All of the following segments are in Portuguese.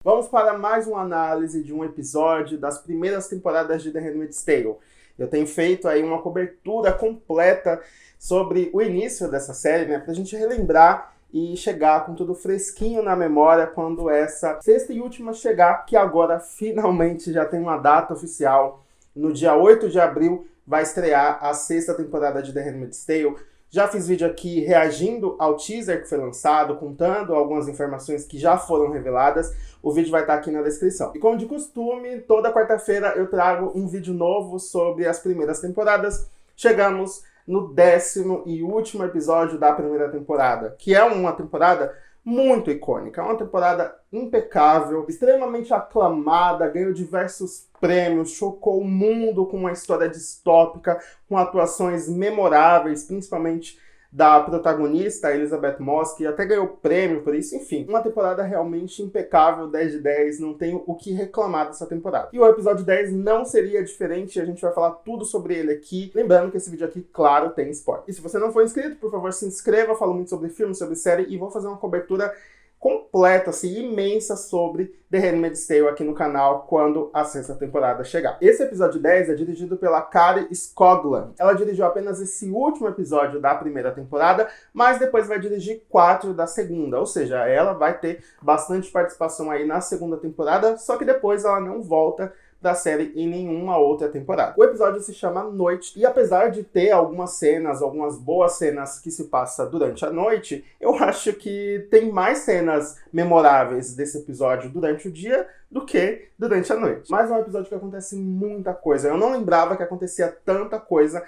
Vamos para mais uma análise de um episódio das primeiras temporadas de The Handmaid's Tale. Eu tenho feito aí uma cobertura completa sobre o início dessa série, né, pra gente relembrar e chegar com tudo fresquinho na memória quando essa sexta e última chegar, que agora finalmente já tem uma data oficial. No dia 8 de abril vai estrear a sexta temporada de The Handmaid's Tale. Já fiz vídeo aqui reagindo ao teaser que foi lançado, contando algumas informações que já foram reveladas. O vídeo vai estar aqui na descrição. E como de costume, toda quarta-feira eu trago um vídeo novo sobre as primeiras temporadas. Chegamos no 10º e último episódio da primeira temporada, que é uma temporada muito icônica, uma temporada impecável, extremamente aclamada, ganhou diversos prêmios, chocou o mundo com uma história distópica, com atuações memoráveis, principalmente da protagonista, Elisabeth Moss, que até ganhou prêmio por isso. Enfim, uma temporada realmente impecável, 10 de 10, não tenho o que reclamar dessa temporada. E o episódio 10 não seria diferente, a gente vai falar tudo sobre ele aqui. Lembrando que esse vídeo aqui, claro, tem spoiler. E se você não for inscrito, por favor, se inscreva, eu falo muito sobre filme, sobre série, e vou fazer uma cobertura completa, assim, imensa sobre The Handmaid's Tale aqui no canal quando a sexta temporada chegar. Esse episódio 10 é dirigido pela Kari Skogland. Ela dirigiu apenas esse último episódio da primeira temporada, mas depois vai dirigir 4 da segunda, ou seja, ela vai ter bastante participação aí na segunda temporada, só que depois ela não volta da série em nenhuma outra temporada. O episódio se chama Noite, e apesar de ter algumas cenas, algumas boas cenas que se passa durante a noite, eu acho que tem mais cenas memoráveis desse episódio durante o dia do que durante a noite. Mas é um episódio que acontece muita coisa. Eu não lembrava que acontecia tanta coisa.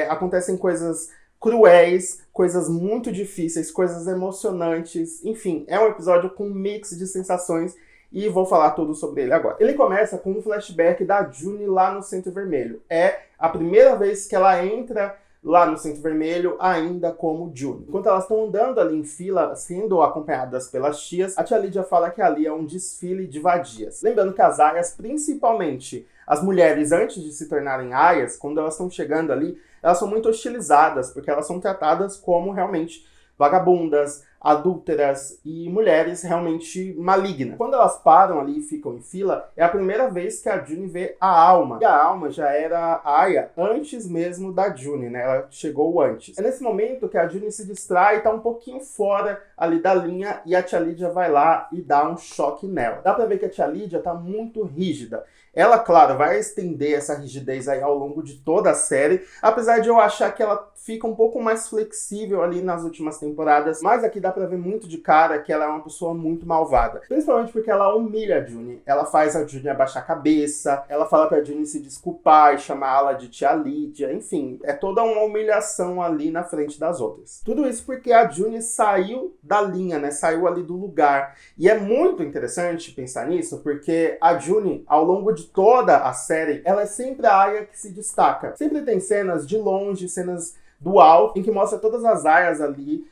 Acontecem coisas cruéis, coisas muito difíceis, coisas emocionantes. Enfim, é um episódio com um mix de sensações e vou falar tudo sobre ele agora. Ele começa com um flashback da June lá no Centro Vermelho. É a primeira vez que ela entra lá no Centro Vermelho, ainda como June. Enquanto elas estão andando ali em fila, sendo acompanhadas pelas tias, a tia Lydia fala que ali é um desfile de vadias. Lembrando que as aias, principalmente as mulheres antes de se tornarem aias, quando elas estão chegando ali, elas são muito hostilizadas, porque elas são tratadas como realmente vagabundas, adúlteras e mulheres realmente malignas. Quando elas param ali e ficam em fila, é a primeira vez que a June vê a Alma. E a Alma já era aia antes mesmo da June, né? Ela chegou antes. É nesse momento que a June se distrai, tá um pouquinho fora ali da linha, e a tia Lydia vai lá e dá um choque nela. Dá pra ver que a tia Lydia tá muito rígida. Ela, claro, vai estender essa rigidez aí ao longo de toda a série, apesar de eu achar que ela fica um pouco mais flexível ali nas últimas temporadas, mas aqui dá pra ver muito de cara que ela é uma pessoa muito malvada, principalmente porque ela humilha a June. Ela faz a June abaixar a cabeça, ela fala pra June se desculpar e chamá-la de tia Lydia, enfim, é toda uma humilhação ali na frente das outras. Tudo isso porque a June saiu da linha, né, saiu ali do lugar, e é muito interessante pensar nisso, porque a June, ao longo de toda a série, ela é sempre a aia que se destaca. Sempre tem cenas de longe, cenas do alto, em que mostra todas as aias ali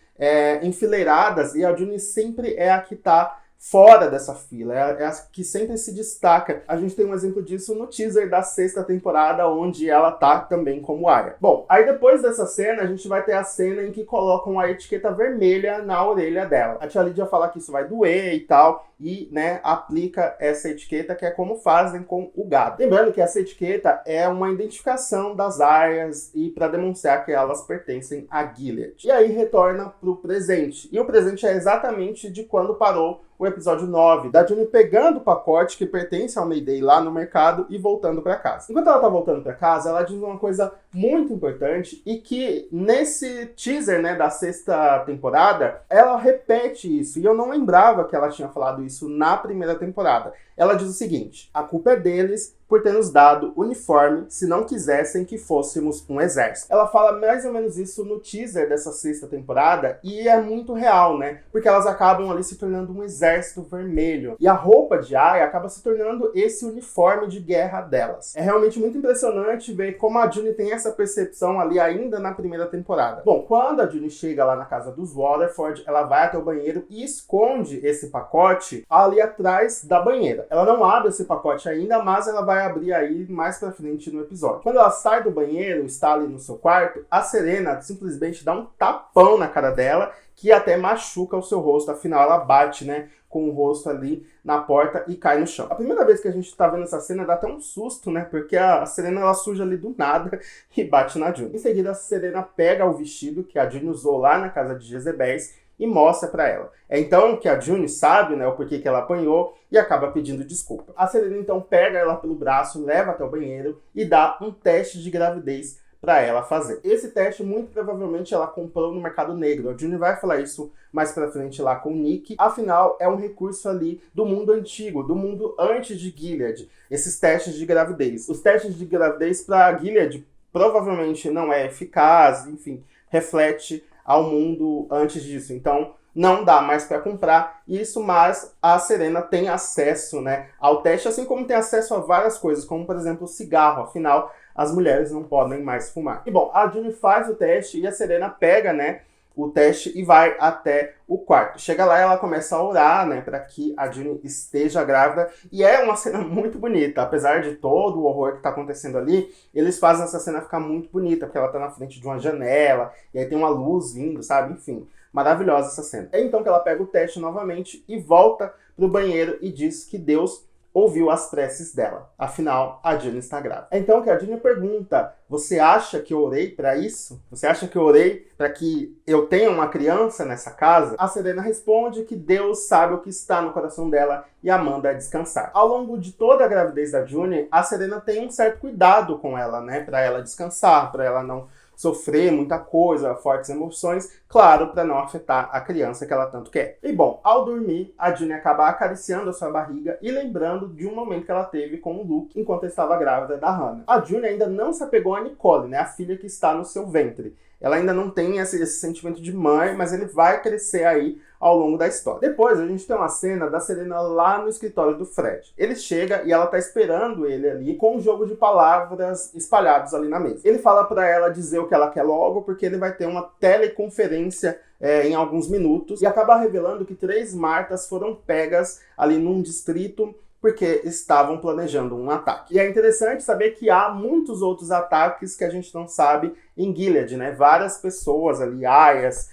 enfileiradas, e a June sempre é a que tá fora dessa fila, é a que sempre se destaca. A gente tem um exemplo disso no teaser da sexta temporada, onde ela tá também como aia. Bom, aí depois dessa cena, a gente vai ter a cena em que colocam a etiqueta vermelha na orelha dela. A tia Lydia fala que isso vai doer e tal, e, né, aplica essa etiqueta, que é como fazem com o gado. Lembrando que essa etiqueta é uma identificação das aias e para demonstrar que elas pertencem a Gilead. E aí retorna pro presente. E o presente é exatamente de quando parou o episódio 9, da June pegando o pacote que pertence ao Mayday lá no mercado e voltando para casa. Enquanto ela tá voltando para casa, ela diz uma coisa muito importante e que nesse teaser, né, da sexta temporada, ela repete isso. E eu não lembrava que ela tinha falado isso na primeira temporada. Ela diz o seguinte: a culpa é deles por ter nos dado uniforme se não quisessem que fôssemos um exército. Ela fala mais ou menos isso no teaser dessa sexta temporada, e é muito real, né? Porque elas acabam ali se tornando um exército vermelho. E a roupa de Aya acaba se tornando esse uniforme de guerra delas. É realmente muito impressionante ver como a June tem essa percepção ali ainda na primeira temporada. Bom, quando a June chega lá na casa dos Waterford, ela vai até o banheiro e esconde esse pacote ali atrás da banheira. Ela não abre esse pacote ainda, mas ela vai abrir aí mais pra frente no episódio. Quando ela sai do banheiro, está ali no seu quarto, a Serena simplesmente dá um tapão na cara dela, que até machuca o seu rosto, afinal ela bate, né, com o rosto ali na porta e cai no chão. A primeira vez que a gente tá vendo essa cena dá até um susto, né, porque a Serena ela surge ali do nada e bate na June. Em seguida a Serena pega o vestido que a June usou lá na casa de Jezebéis e mostra para ela. É então que a June sabe, né, o porquê que ela apanhou e acaba pedindo desculpa. A Serena então pega ela pelo braço, leva até o banheiro e dá um teste de gravidez para ela fazer. Esse teste, muito provavelmente, ela comprou no mercado negro. A June vai falar isso mais pra frente lá com o Nick. Afinal, é um recurso ali do mundo antigo, do mundo antes de Gilead. Esses testes de gravidez. Os testes de gravidez para Gilead provavelmente não é eficaz, enfim, reflete ao mundo antes disso. Então, não dá mais para comprar isso, mas a Serena tem acesso, né, ao teste, assim como tem acesso a várias coisas, como, por exemplo, o cigarro. Afinal, as mulheres não podem mais fumar. E bom, a June faz o teste e a Serena pega, né, o teste e vai até o quarto. Chega lá e ela começa a orar, né, para que a June esteja grávida. E é uma cena muito bonita, apesar de todo o horror que tá acontecendo ali, eles fazem essa cena ficar muito bonita, porque ela tá na frente de uma janela, e aí tem uma luz vindo, sabe? Enfim, maravilhosa essa cena. É então que ela pega o teste novamente e volta pro banheiro e diz que Deus ouviu as preces dela. Afinal, a June está grávida. É então que a June pergunta: você acha que eu orei para isso? Você acha que eu orei para que eu tenha uma criança nessa casa? A Serena responde que Deus sabe o que está no coração dela e a manda descansar. Ao longo de toda a gravidez da June, a Serena tem um certo cuidado com ela, né? Para ela descansar, para ela não sofrer muita coisa, fortes emoções, claro, para não afetar a criança que ela tanto quer. E bom, ao dormir, a June acaba acariciando a sua barriga e lembrando de um momento que ela teve com o Luke enquanto estava grávida da Hannah. A June ainda não se apegou a Nicole, né, a filha que está no seu ventre. Ela ainda não tem esse sentimento de mãe, mas ele vai crescer aí ao longo da história. Depois a gente tem uma cena da Serena lá no escritório do Fred. Ele chega e ela tá esperando ele ali com um jogo de palavras espalhados ali na mesa. Ele fala pra ela dizer o que ela quer logo, porque ele vai ter uma teleconferência em alguns minutos, e acaba revelando que 3 Martas foram pegas ali num distrito porque estavam planejando um ataque. E é interessante saber que há muitos outros ataques que a gente não sabe em Gilead, né? Várias pessoas ali, Aias,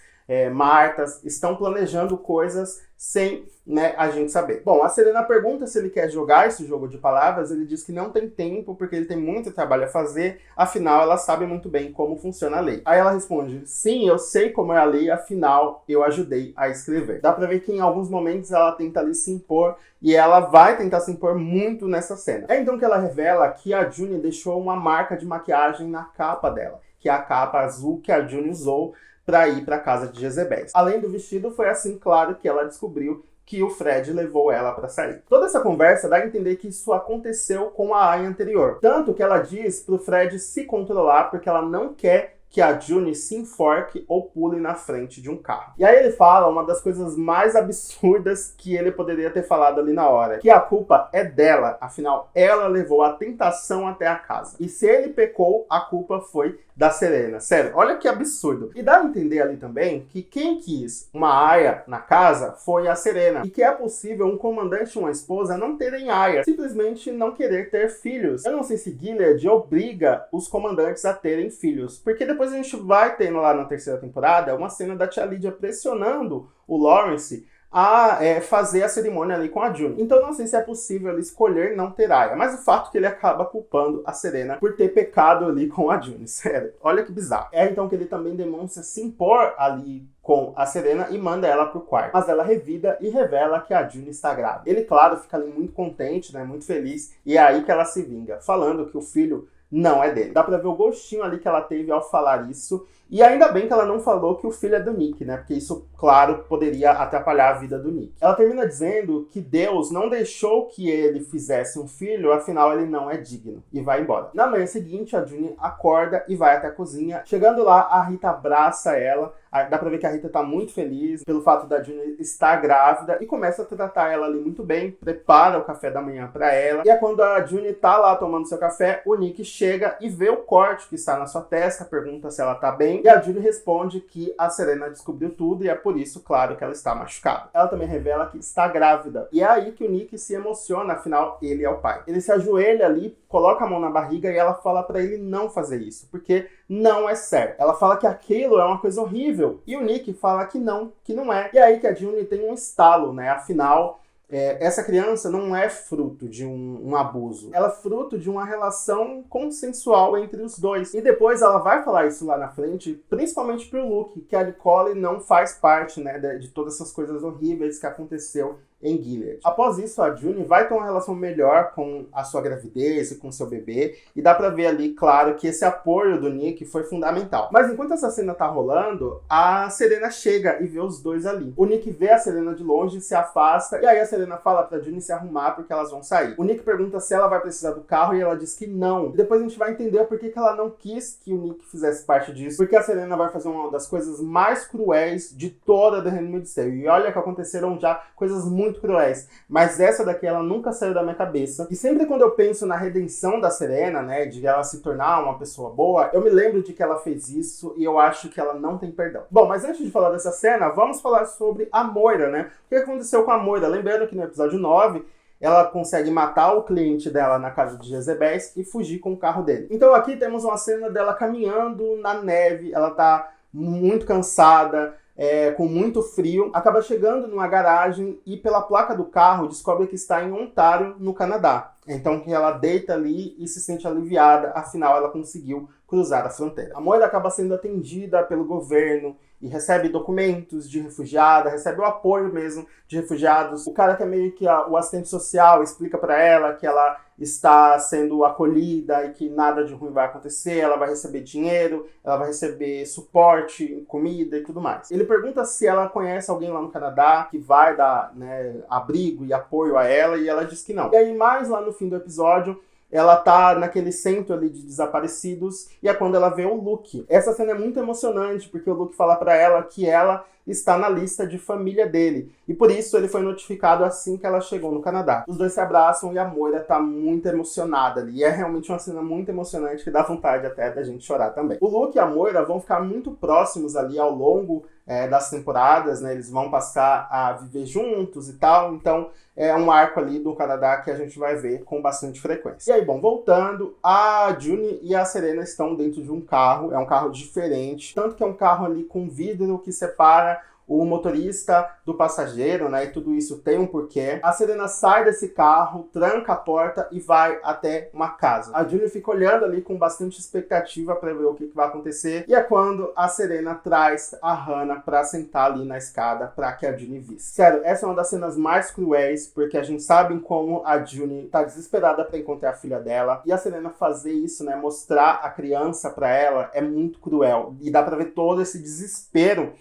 Martas, estão planejando coisas sem, né, a gente saber. Bom, a Serena pergunta se ele quer jogar esse jogo de palavras, ele diz que não tem tempo porque ele tem muito trabalho a fazer, afinal ela sabe muito bem como funciona a lei. Aí ela responde: sim, eu sei como é a lei, afinal eu ajudei a escrever. Dá pra ver que em alguns momentos ela tenta ali se impor, e ela vai tentar se impor muito nessa cena. É então que ela revela que a June deixou uma marca de maquiagem na capa dela, que é a capa azul que a June usou para ir para casa de Jezebéis. Além do vestido, foi assim, claro, que ela descobriu que o Fred levou ela para sair. Toda essa conversa dá a entender que isso aconteceu com a Aya anterior. Tanto que ela diz pro Fred se controlar porque ela não quer que a June se enforque ou pule na frente de um carro. E aí ele fala uma das coisas mais absurdas que ele poderia ter falado ali na hora, que a culpa é dela, afinal ela levou a tentação até a casa. E se ele pecou, a culpa foi da Serena. Sério, olha que absurdo. E dá a entender ali também que quem quis uma aia na casa foi a Serena. E que é possível um comandante e uma esposa não terem aia, simplesmente não querer ter filhos. Eu não sei se Gilead obriga os comandantes a terem filhos, porque depois a gente vai tendo lá na 3ª temporada uma cena da tia Lydia pressionando o Lawrence a fazer a cerimônia ali com a June. Então não sei se é possível ele escolher não ter aia, mas o fato é que ele acaba culpando a Serena por ter pecado ali com a June. Sério, olha que bizarro. É então que ele também demonstra se impor ali com a Serena e manda ela pro quarto. Mas ela revida e revela que a June está grávida. Ele, claro, fica ali muito contente, né, muito feliz, e é aí que ela se vinga, falando que o filho não é dele. Dá pra ver o gostinho ali que ela teve ao falar isso. E ainda bem que ela não falou que o filho é do Nick, né? Porque isso, claro, poderia atrapalhar a vida do Nick. Ela termina dizendo que Deus não deixou que ele fizesse um filho, afinal ele não é digno. E vai embora. Na manhã seguinte, a June acorda e vai até a cozinha. Chegando lá, a Rita abraça ela. Dá pra ver que a Rita tá muito feliz pelo fato da June estar grávida e começa a tratar ela ali muito bem, prepara o café da manhã pra ela. E é quando a June tá lá tomando seu café, o Nick chega e vê o corte que está na sua testa, pergunta se ela tá bem. bem? E a Junie responde que a Serena descobriu tudo e é por isso, claro, que ela está machucada. Ela também revela que está grávida. E é aí que o Nick se emociona, afinal, ele é o pai. Ele se ajoelha ali, coloca a mão na barriga e ela fala pra ele não fazer isso, porque não é certo. Ela fala que aquilo é uma coisa horrível. E o Nick fala que não é. E é aí que a Junie tem um estalo, né? Afinal, essa criança não é fruto de um abuso. Ela é fruto de uma relação consensual entre os dois. E depois ela vai falar isso lá na frente, principalmente pro Luke, que a Nicole não faz parte, né, de todas essas coisas horríveis que aconteceu em Gilead. Após isso, a Junie vai ter uma relação melhor com a sua gravidez e com o seu bebê, e dá pra ver ali, claro, que esse apoio do Nick foi fundamental. Mas enquanto essa cena tá rolando, a Serena chega e vê os dois ali. O Nick vê a Serena de longe, se afasta, e aí a Serena fala pra Junie se arrumar porque elas vão sair. O Nick pergunta se ela vai precisar do carro e ela diz que não. E depois a gente vai entender por que ela não quis que o Nick fizesse parte disso, porque a Serena vai fazer uma das coisas mais cruéis de toda The Handmaid's Tale. E olha que aconteceram já coisas muito cruéis, mas essa daqui ela nunca saiu da minha cabeça. E sempre quando eu penso na redenção da Serena, né, de ela se tornar uma pessoa boa, eu me lembro de que ela fez isso e eu acho que ela não tem perdão. Bom, mas antes de falar dessa cena, vamos falar sobre a Moira, né? O que aconteceu com a Moira? Lembrando que no episódio 9, ela consegue matar o cliente dela na casa de Jezebéis e fugir com o carro dele. Então aqui temos uma cena dela caminhando na neve, ela tá muito cansada, com muito frio, acaba chegando numa garagem e pela placa do carro descobre que está em Ontário, no Canadá. Então que ela deita ali e se sente aliviada, afinal ela conseguiu cruzar a fronteira. A Moira acaba sendo atendida pelo governo e recebe documentos de refugiada, recebe o apoio mesmo de refugiados. O cara que é meio que o assistente social explica pra ela que ela está sendo acolhida e que nada de ruim vai acontecer, ela vai receber dinheiro, ela vai receber suporte, comida e tudo mais. Ele pergunta se ela conhece alguém lá no Canadá que vai dar, né, abrigo e apoio a ela, e ela diz que não. E aí mais lá no fim do episódio, ela tá naquele centro ali de desaparecidos e é quando ela vê o Luke. Essa cena é muito emocionante porque o Luke fala pra ela que ela está na lista de família dele e por isso ele foi notificado assim que ela chegou no Canadá. Os dois se abraçam e a Moira tá muito emocionada ali. E é realmente uma cena muito emocionante que dá vontade até da gente chorar também. O Luke e a Moira vão ficar muito próximos ali ao longo das temporadas, né? Eles vão passar a viver juntos e tal, então é um arco ali do Canadá que a gente vai ver com bastante frequência. E aí, bom, voltando, a Junie e a Serena estão dentro de um carro, é um carro diferente, tanto que é um carro ali com vidro que separa o motorista do passageiro, né, e tudo isso tem um porquê. A Serena sai desse carro, tranca a porta e vai até uma casa. A Junie fica olhando ali com bastante expectativa para ver o que vai acontecer, e é quando a Serena traz a Hannah para sentar ali na escada para que a Junie visse. Sério, essa é uma das cenas mais cruéis, porque a gente sabe como a Junie tá desesperada para encontrar a filha dela, e a Serena fazer isso, né, mostrar a criança para ela, é muito cruel, e dá para ver todo esse desespero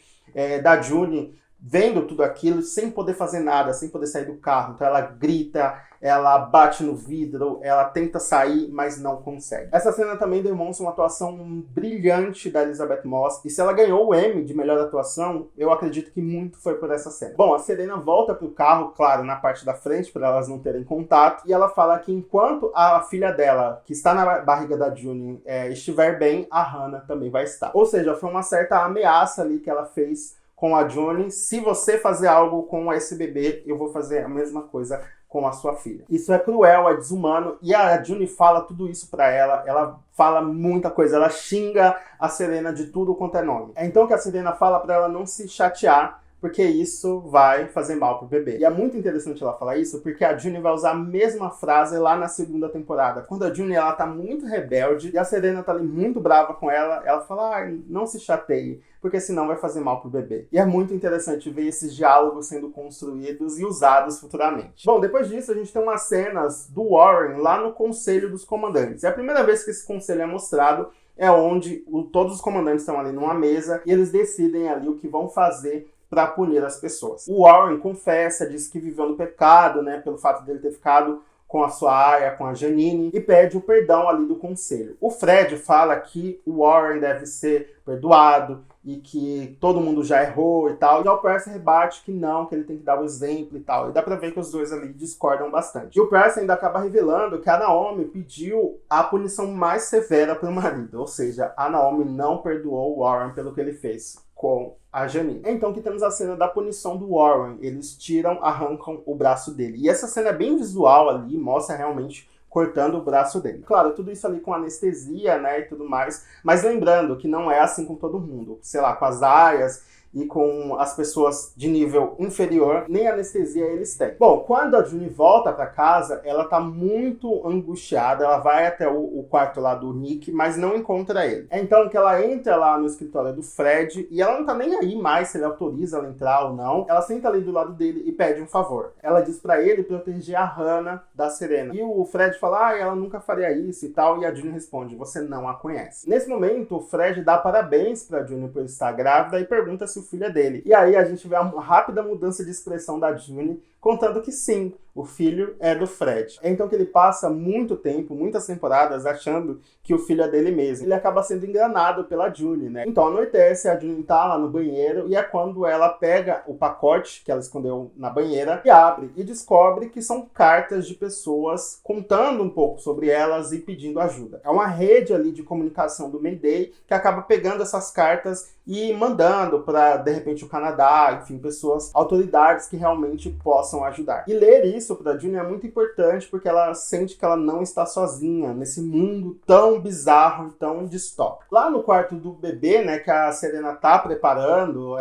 da Junie vendo tudo aquilo sem poder fazer nada, sem poder sair do carro. Então ela grita, ela bate no vidro, ela tenta sair, mas não consegue. Essa cena também demonstra uma atuação brilhante da Elisabeth Moss, e se ela ganhou o Emmy de melhor atuação, eu acredito que muito foi por essa cena. Bom, a Serena volta pro carro, claro, na parte da frente, para elas não terem contato, e ela fala que enquanto a filha dela, que está na barriga da Junie, estiver bem, a Hannah também vai estar. Ou seja, foi uma certa ameaça ali que ela fez com a Junie: se você fazer algo com esse bebê, eu vou fazer a mesma coisa com a sua filha. Isso é cruel, é desumano, e a Junie fala tudo isso pra ela fala muita coisa, ela xinga a Serena de tudo quanto é nome. É então que a Serena fala pra ela não se chatear, porque isso vai fazer mal pro bebê. E é muito interessante ela falar isso, porque a Junie vai usar a mesma frase lá na segunda temporada. Quando a Junie, ela tá muito rebelde, e a Serena tá ali muito brava com ela, ela fala: não se chateie, porque senão vai fazer mal pro bebê. E é muito interessante ver esses diálogos sendo construídos e usados futuramente. Bom, depois disso a gente tem umas cenas do Warren lá no Conselho dos Comandantes. É a primeira vez que esse conselho é mostrado, é onde todos os comandantes estão ali numa mesa e eles decidem ali o que vão fazer para punir as pessoas. O Warren confessa, diz que viveu no pecado, né, pelo fato dele ter ficado com a sua Aya, com a Janine, e pede o perdão ali do conselho. O Fred fala que o Warren deve ser perdoado e que todo mundo já errou e tal. E o Percy rebate que não, que ele tem que dar o exemplo e tal. E dá pra ver que os dois ali discordam bastante. E o Percy ainda acaba revelando que a Naomi pediu a punição mais severa pro marido. Ou seja, a Naomi não perdoou o Warren pelo que ele fez com a Janine. Então que temos a cena da punição do Warren. Eles arrancam o braço dele. E essa cena é bem visual ali, mostra realmente cortando o braço dele. Claro, tudo isso ali com anestesia, né, e tudo mais, mas lembrando que não é assim com todo mundo. Sei lá, com as aias e com as pessoas de nível inferior, nem anestesia eles têm. Bom, quando a June volta para casa, ela tá muito angustiada, ela vai até o quarto lá do Nick, mas não encontra ele. É então que ela entra lá no escritório do Fred, e ela não tá nem aí mais se ele autoriza ela entrar ou não. Ela senta ali do lado dele e pede um favor. Ela diz para ele proteger a Hannah da Serena. E o Fred fala, ela nunca faria isso e tal, e a June responde, você não a conhece. Nesse momento, o Fred dá parabéns pra June por estar grávida e pergunta se o filho é dele. E aí a gente vê uma rápida mudança de expressão da June, contando que sim, o filho é do Fred. É então que ele passa muito tempo, muitas temporadas, achando que o filho é dele mesmo. Ele acaba sendo enganado pela June, né? Então anoitece, a June tá lá no banheiro, e é quando ela pega o pacote que ela escondeu na banheira e abre, e descobre que são cartas de pessoas contando um pouco sobre elas e pedindo ajuda. É uma rede ali de comunicação do Mayday que acaba pegando essas cartas e mandando para, de repente, o Canadá, enfim, pessoas, autoridades que realmente possam ajudar. E ler isso para June é muito importante porque ela sente que ela não está sozinha nesse mundo tão bizarro e tão distópico. Lá no quarto do bebê, né, que a Serena tá preparando,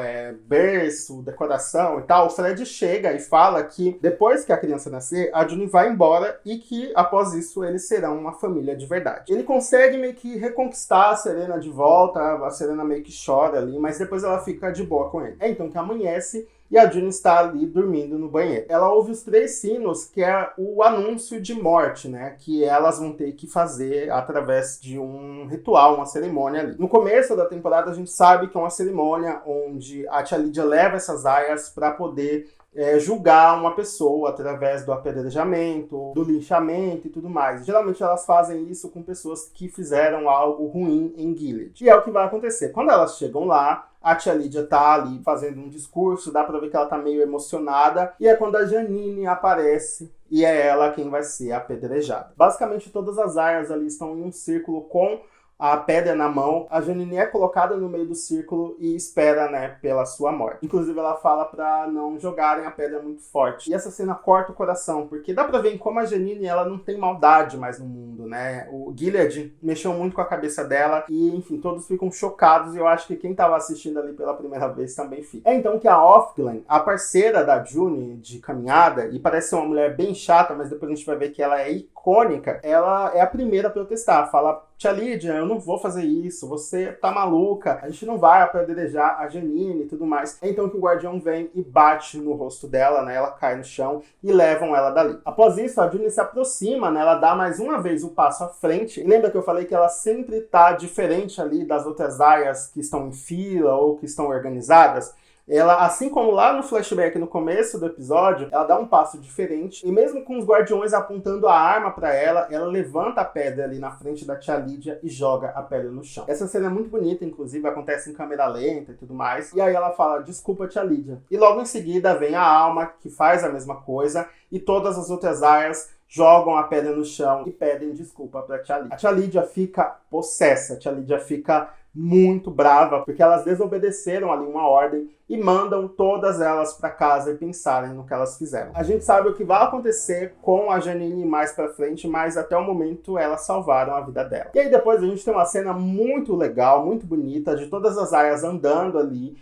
berço, decoração e tal, o Fred chega e fala que depois que a criança nascer, a June vai embora e que após isso eles serão uma família de verdade. Ele consegue meio que reconquistar a Serena de volta, a Serena meio que chora ali, mas depois ela fica de boa com ele. É então que amanhece e a June está ali dormindo no banheiro. Ela ouve os 3 sinos, que é o anúncio de morte, né? Que elas vão ter que fazer através de um ritual, uma cerimônia ali. No começo da temporada a gente sabe que é uma cerimônia onde a tia Lídia leva essas aias para poder julgar uma pessoa através do apedrejamento, do linchamento e tudo mais. Geralmente elas fazem isso com pessoas que fizeram algo ruim em Gilead. E é o que vai acontecer. Quando elas chegam lá, a tia Lídia tá ali fazendo um discurso, dá pra ver que ela tá meio emocionada, e é quando a Janine aparece e é ela quem vai ser apedrejada. Basicamente todas as aias ali estão em um círculo com a pedra na mão. A Janine é colocada no meio do círculo e espera, né, pela sua morte. Inclusive ela fala pra não jogarem a pedra muito forte. E essa cena corta o coração, porque dá pra ver como a Janine, ela não tem maldade mais no mundo, né? O Gilead mexeu muito com a cabeça dela e, enfim, todos ficam chocados, e eu acho que quem tava assistindo ali pela primeira vez também fica. É então que a Ofglen, a parceira da June de caminhada, e parece ser uma mulher bem chata, mas depois a gente vai ver que ela é icônica, ela é a primeira a protestar. Fala, tia Lídia, eu não vou fazer isso, você tá maluca, a gente não vai apedrejar a Janine e tudo mais. É então que o guardião vem e bate no rosto dela, né, ela cai no chão e levam ela dali. Após isso, a June se aproxima, né, ela dá mais uma vez o passo à frente. E lembra que eu falei que ela sempre tá diferente ali das outras aias que estão em fila ou que estão organizadas? Ela, assim como lá no flashback no começo do episódio, ela dá um passo diferente, e mesmo com os guardiões apontando a arma pra ela, ela levanta a pedra ali na frente da tia Lídia e joga a pedra no chão. Essa cena é muito bonita, inclusive, acontece em câmera lenta e tudo mais, e aí ela fala, desculpa, tia Lídia. E logo em seguida vem a Alma, que faz a mesma coisa, e todas as outras aias jogam a pedra no chão e pedem desculpa pra tia Lídia. A tia Lídia fica possessa, a tia Lídia fica muito brava, porque elas desobedeceram ali uma ordem e mandam todas elas para casa e pensarem no que elas fizeram. A gente sabe o que vai acontecer com a Janine mais pra frente, mas até o momento elas salvaram a vida dela. E aí depois a gente tem uma cena muito legal, muito bonita, de todas as aias andando ali,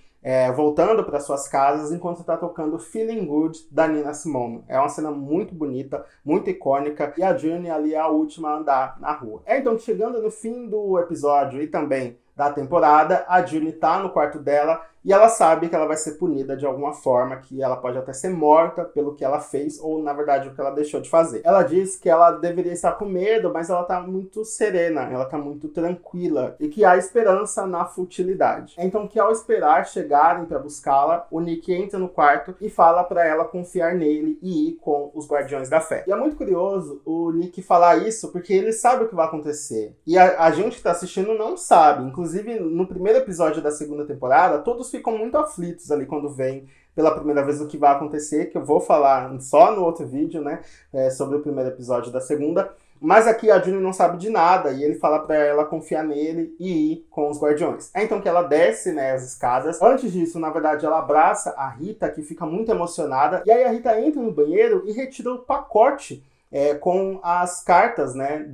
voltando para suas casas, enquanto está tocando Feeling Good, da Nina Simone. É uma cena muito bonita, muito icônica, e a June ali é a última a andar na rua. Então, chegando no fim do episódio e também da temporada, a June tá no quarto dela e ela sabe que ela vai ser punida de alguma forma, que ela pode até ser morta pelo que ela fez, ou na verdade o que ela deixou de fazer. Ela diz que ela deveria estar com medo, mas ela tá muito serena, ela tá muito tranquila, e que há esperança na futilidade. Então que ao esperar chegarem para buscá-la, o Nick entra no quarto e fala para ela confiar nele e ir com os Guardiões da Fé. E é muito curioso o Nick falar isso, porque ele sabe o que vai acontecer. E a gente que tá assistindo não sabe. Inclusive, no primeiro episódio da segunda temporada, todos ficam muito aflitos ali quando vem pela primeira vez o que vai acontecer, que eu vou falar só no outro vídeo, né, sobre o primeiro episódio da segunda. Mas aqui a June não sabe de nada, e ele fala pra ela confiar nele e ir com os Guardiões. É então que ela desce, né, as escadas. Antes disso, na verdade, ela abraça a Rita, que fica muito emocionada. E aí a Rita entra no banheiro e retira o pacote com as cartas, né,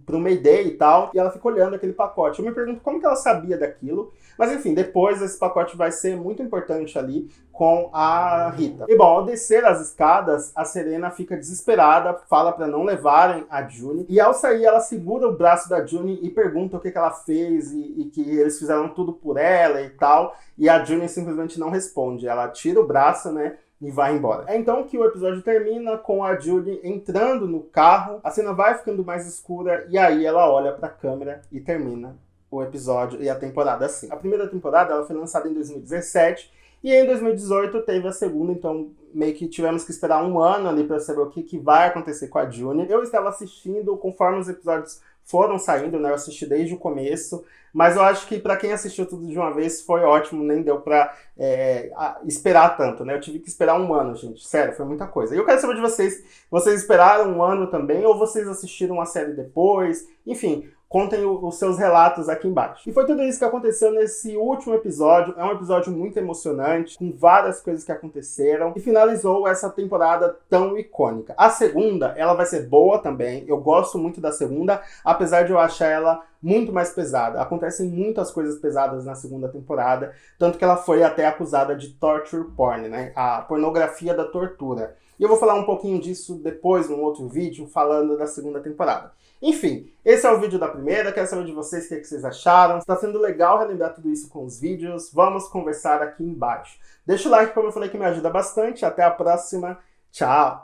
pro Mayday e tal, e ela fica olhando aquele pacote. Eu me pergunto como que ela sabia daquilo, mas enfim, depois esse pacote vai ser muito importante ali com a Rita. E bom, ao descer as escadas, a Serena fica desesperada, fala para não levarem a June, e ao sair ela segura o braço da June e pergunta o que ela fez e que eles fizeram tudo por ela e tal, e a June simplesmente não responde. Ela tira o braço, né, e vai embora. É então que o episódio termina com a Julie entrando no carro, a cena vai ficando mais escura e aí ela olha pra câmera e termina o episódio e a temporada assim. A primeira temporada ela foi lançada em 2017 e em 2018 teve a segunda, então meio que tivemos que esperar um ano ali pra saber o que vai acontecer com a June. Eu estava assistindo conforme os episódios foram saindo, né? Eu assisti desde o começo, mas eu acho que pra quem assistiu tudo de uma vez foi ótimo, nem deu pra esperar tanto, né? Eu tive que esperar um ano, gente, sério, foi muita coisa. E eu quero saber de vocês esperaram um ano também, ou vocês assistiram a série depois? Enfim, contem os seus relatos aqui embaixo. E foi tudo isso que aconteceu nesse último episódio. É um episódio muito emocionante, com várias coisas que aconteceram, e finalizou essa temporada tão icônica. A segunda, ela vai ser boa também. Eu gosto muito da segunda, apesar de eu achar ela muito mais pesada. Acontecem muitas coisas pesadas na segunda temporada, tanto que ela foi até acusada de torture porn, né? A pornografia da tortura. E eu vou falar um pouquinho disso depois, num outro vídeo, falando da segunda temporada. Enfim, esse é o vídeo da primeira, quero saber de vocês o que vocês acharam. Está sendo legal relembrar tudo isso com os vídeos, vamos conversar aqui embaixo. Deixa o like, como eu falei, que me ajuda bastante. Até a próxima, tchau!